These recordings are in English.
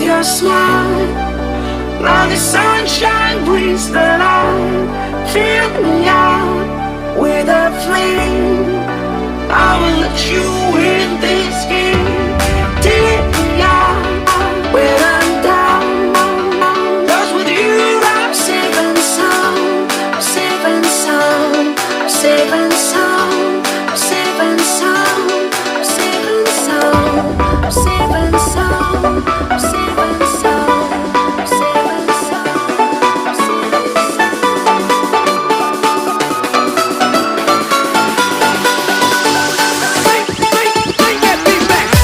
your smile. Now the sunshine brings the light. Fill me out with a flame. I will let you in this game. Take me out when I'm down. 'Cause with you I'm safe and sound. I'm safe and sound. I'm safe and sound. I'm safe and sound. I'm safe and sound. I'm safe and sound. I'm safe and sound. I'm safe and sound. I'm safe and Bring that beat back.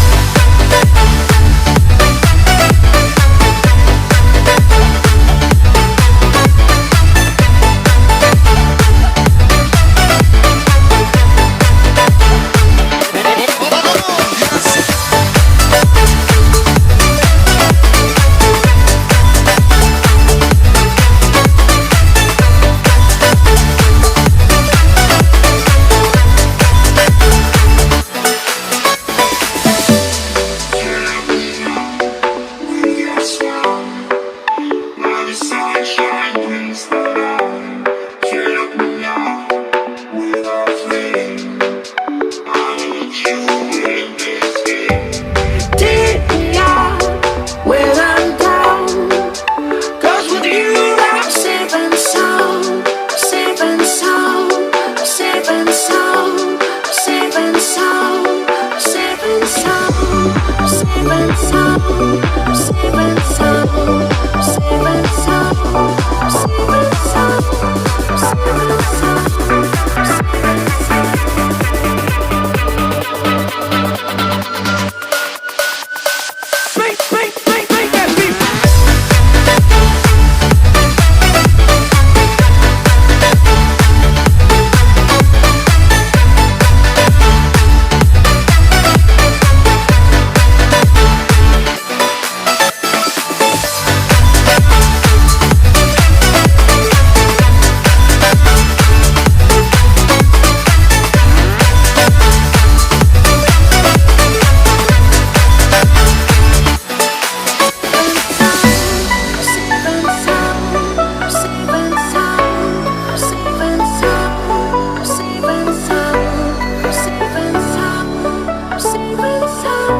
safe and sound.